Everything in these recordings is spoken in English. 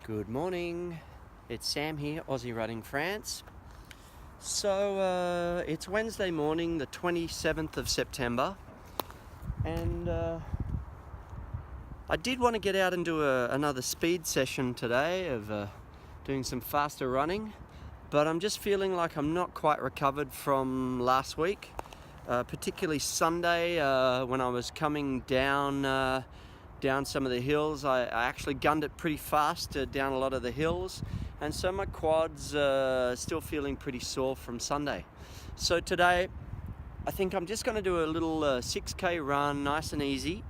Good morning, it's Sam here, Aussie Running France. So it's Wednesday morning, the 27th of September, and I did want to get out and do another speed session today of doing some faster running, but I'm just feeling like I'm not quite recovered from last week, particularly Sunday when I was coming down some of the hills. I actually gunned it pretty fast down a lot of the hills, and so my quads still feeling pretty sore from Sunday. So today I think I'm just going to do a little 6k run, nice and easy.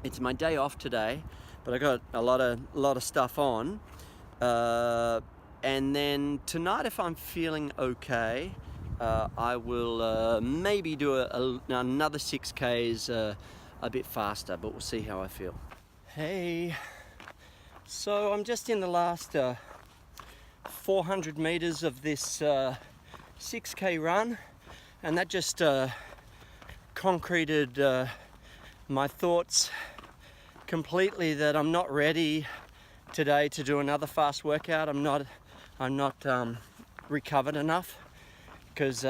It's my day off today, but I got a lot of stuff on, and then tonight, if I'm feeling okay, I will maybe do another 6k's a bit faster, but we'll see how I feel. Hey, so I'm just in the last 400 meters of this 6k run, and that just concreted my thoughts completely that I'm not ready today to do another fast workout. I'm not recovered enough, because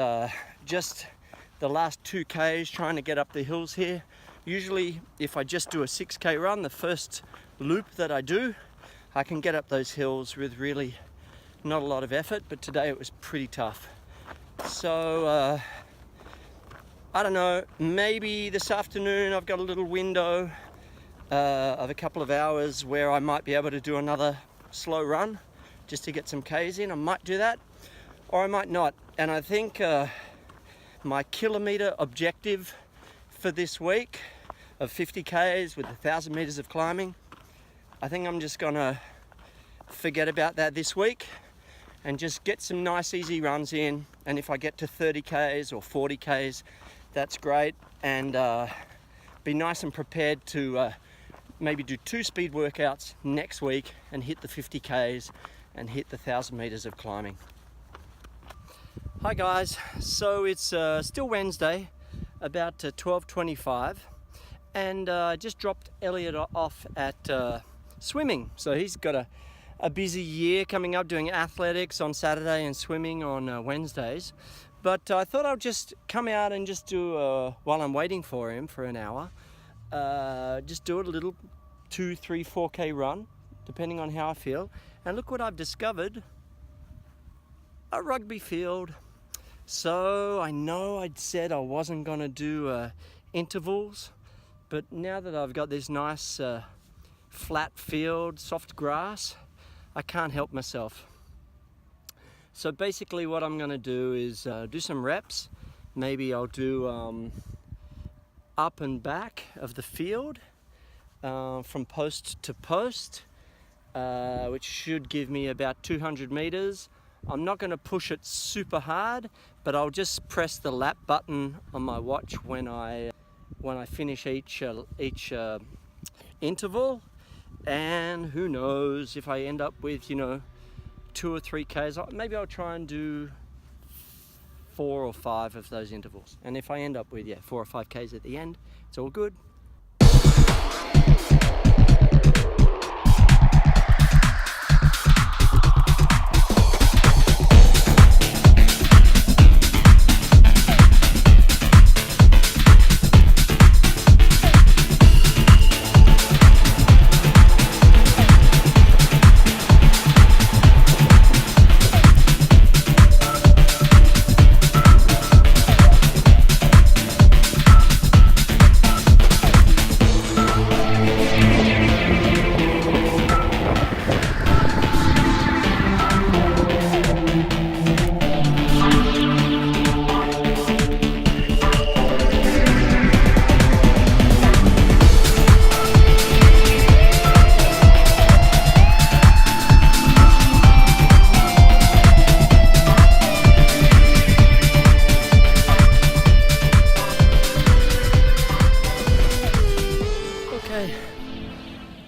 just the last 2k's trying to get up the hills here. Usually if I just do a 6k run, the first loop that I do, I can get up those hills with really not a lot of effort, but today it was pretty tough. So I don't know, maybe this afternoon I've got a little window of a couple of hours where I might be able to do another slow run just to get some K's in. I might do that, or I might not. And I think my kilometer objective for this week of 50 k's with 1,000 meters of climbing, I think I'm just gonna forget about that this week and just get some nice easy runs in. And if I get to 30 k's or 40 k's, that's great, and be nice and prepared to maybe do 2 speed workouts next week and hit the 50 k's and hit the 1,000 meters of climbing. Hi guys, so it's still Wednesday, about 12:25, and I just dropped Elliot off at swimming. So he's got a busy year coming up, doing athletics on Saturday and swimming on Wednesdays. But I thought I'd just come out and just do, while I'm waiting for him for an hour, just do a little 2, 3, 4k run, depending on how I feel. And look what I've discovered, a rugby field. So I know I'd said I wasn't going to do intervals, but now that I've got this nice flat field, soft grass, I can't help myself. So basically what I'm going to do is do some reps. Maybe I'll do up and back of the field from post to post, which should give me about 200 meters. I'm not going to push it super hard, but I'll just press the lap button on my watch when I finish each interval. And who knows, if I end up with 2 or 3 k's, maybe I'll try and do 4 or 5 of those intervals. And if I end up with 4 or 5 k's at the end, it's all good.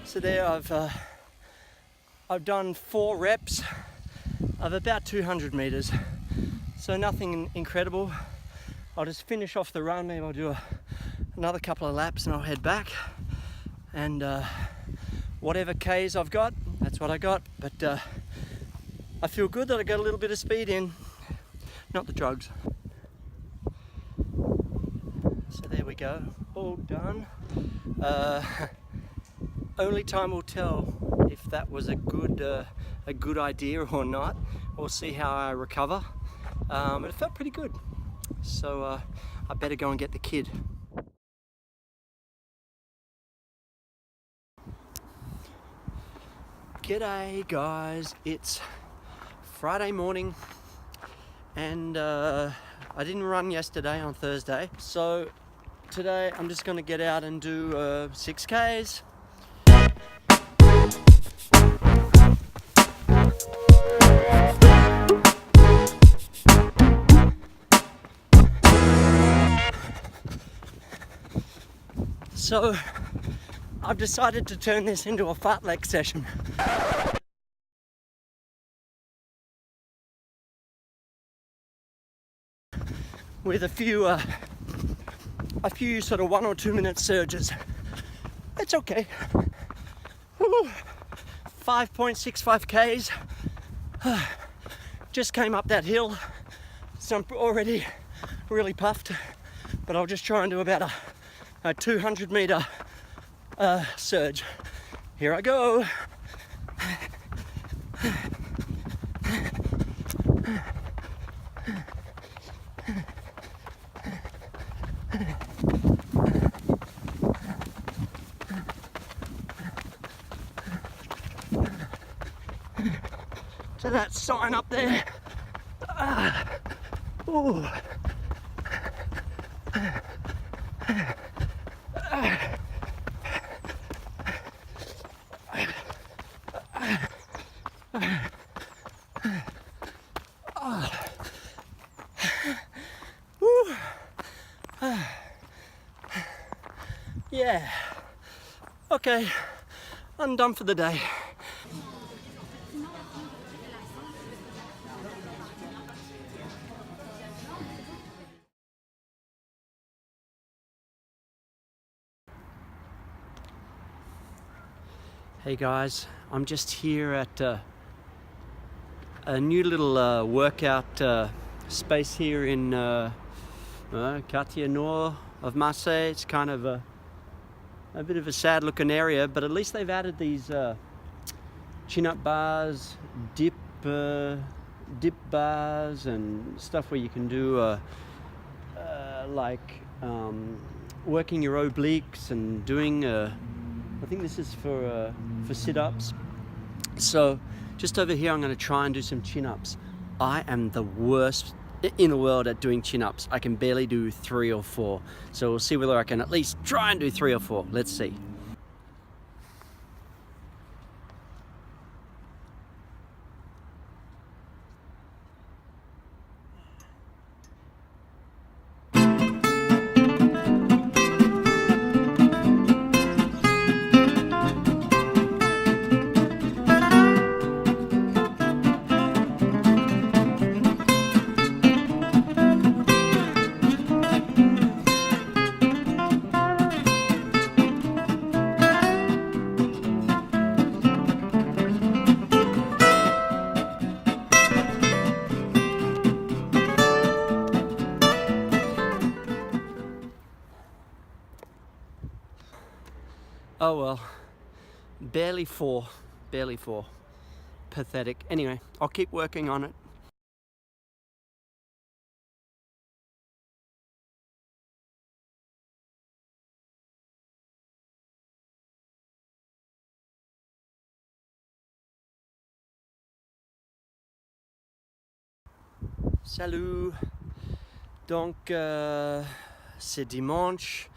So there I've done 4 reps of about 200 meters, so nothing incredible. I'll just finish off the run, maybe I'll do another couple of laps and I'll head back, and whatever Ks I've got, that's what I got. But I feel good that I got a little bit of speed in, not the drugs. So there we go, all done. Only time will tell if that was a good idea or not. We'll see how I recover. It felt pretty good. So I better go and get the kid. G'day guys, it's Friday morning and I didn't run yesterday on Thursday. So today I'm just gonna get out and do 6Ks. So I've decided to turn this into a fartlek session. With a few sort of 1 or 2 minute surges. It's okay. 5.65 Ks. Just came up that hill, so I'm already really puffed, but I'll just try and do about a 200 meter surge. Here I go. To that sign up there. Ooh. Yeah. Okay, I'm done for the day. Hey guys, I'm just here at a new little workout space here in Quartier Nord of Marseille. It's kind of a bit of a sad looking area, but at least they've added these chin-up bars, dip bars and stuff where you can do working your obliques and doing I think this is for sit-ups. So just over here I'm going to try and do some chin-ups. I am the worst in the world at doing chin-ups. I can barely do 3 or 4. So we'll see whether I can at least try and do 3 or 4. Let's see. Oh well, barely 4. Pathetic. Anyway, I'll keep working on it. Salut. Donc c'est dimanche.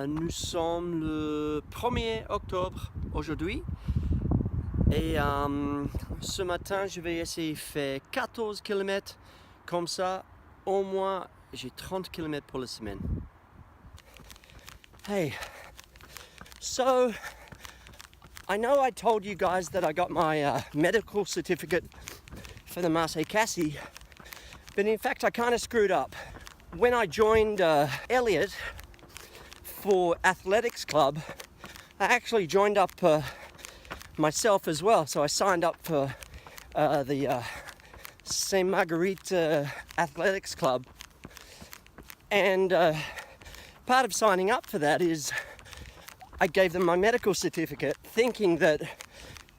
Nous sommes le 1er octobre aujourd'hui et ce matin je vais essayer de faire 14 km, comme ça au moins j'ai 30 km pour la semaine. Hey, so I know I told you guys that I got my medical certificate for the Marseille-Cassis, but in fact I kind of screwed up. When I joined Elliot for athletics club, I actually joined up myself as well. So I signed up for the Saint Marguerite Athletics Club, and part of signing up for that is I gave them my medical certificate, thinking that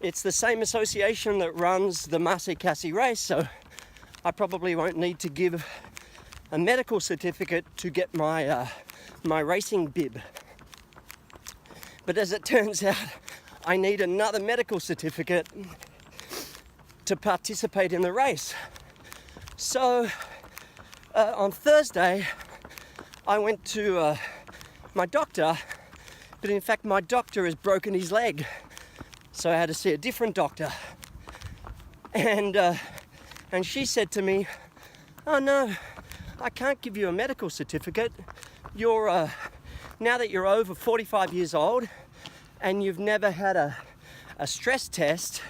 it's the same association that runs the Marseille-Cassis race, so I probably won't need to give a medical certificate to get my my racing bib. But as it turns out, I need another medical certificate to participate in the race. So on Thursday, I went to my doctor, but in fact my doctor has broken his leg. So I had to see a different doctor. And she said to me, "Oh no, I can't give you a medical certificate. You're now that you're over 45 years old and you've never had a stress test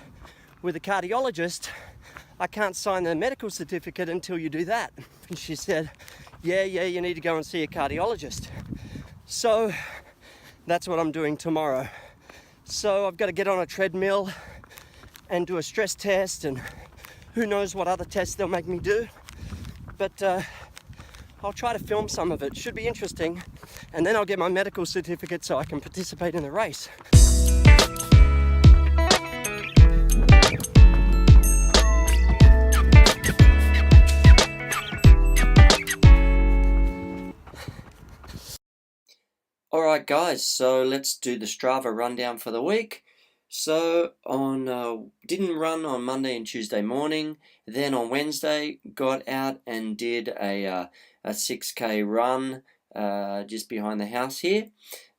with a cardiologist, I can't sign the medical certificate until you do that." And she said, yeah, you need to go and see a cardiologist. So that's what I'm doing tomorrow. So I've got to get on a treadmill and do a stress test, and who knows what other tests they'll make me do. But I'll try to film some of it. Should be interesting. And then I'll get my medical certificate so I can participate in the race. Alright guys, so let's do the Strava rundown for the week. So didn't run on Monday and Tuesday morning. Then on Wednesday got out and did a 6k run just behind the house here.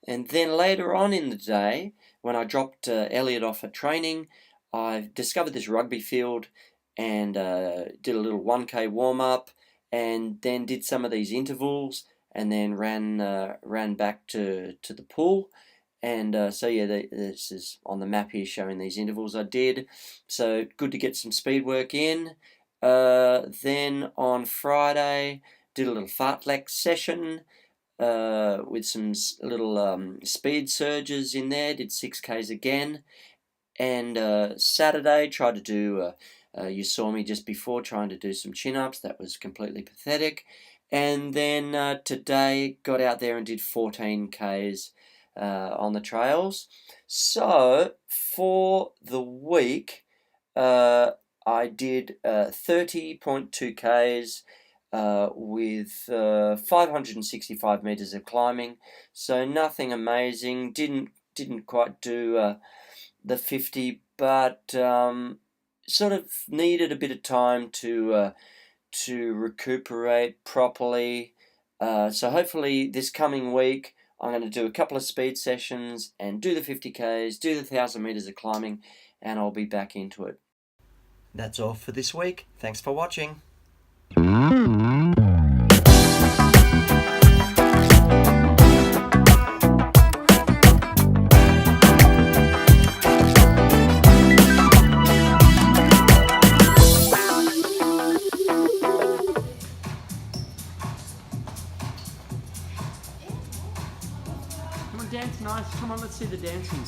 And then later on in the day, when I dropped Elliot off at training, I discovered this rugby field and did a little 1k warm up, and then did some of these intervals, and then ran back to the pool. And so yeah, this is on the map here showing these intervals I did. So good to get some speed work in. Then on Friday, did a little fartlek session with some little speed surges in there. Did 6Ks again. And Saturday tried to do, you saw me just before trying to do some chin-ups. That was completely pathetic. And then today got out there and did 14Ks on the trails. So for the week, I did 30.2Ks with 565 meters of climbing. So nothing amazing. Didn't quite do the 50, but sort of needed a bit of time to recuperate properly. So hopefully this coming week I'm going to do a couple of speed sessions and do the 50Ks, do the 1,000 meters of climbing, and I'll be back into it. That's all for this week. Thanks for watching. Dance nice. Come on, let's see the dancing.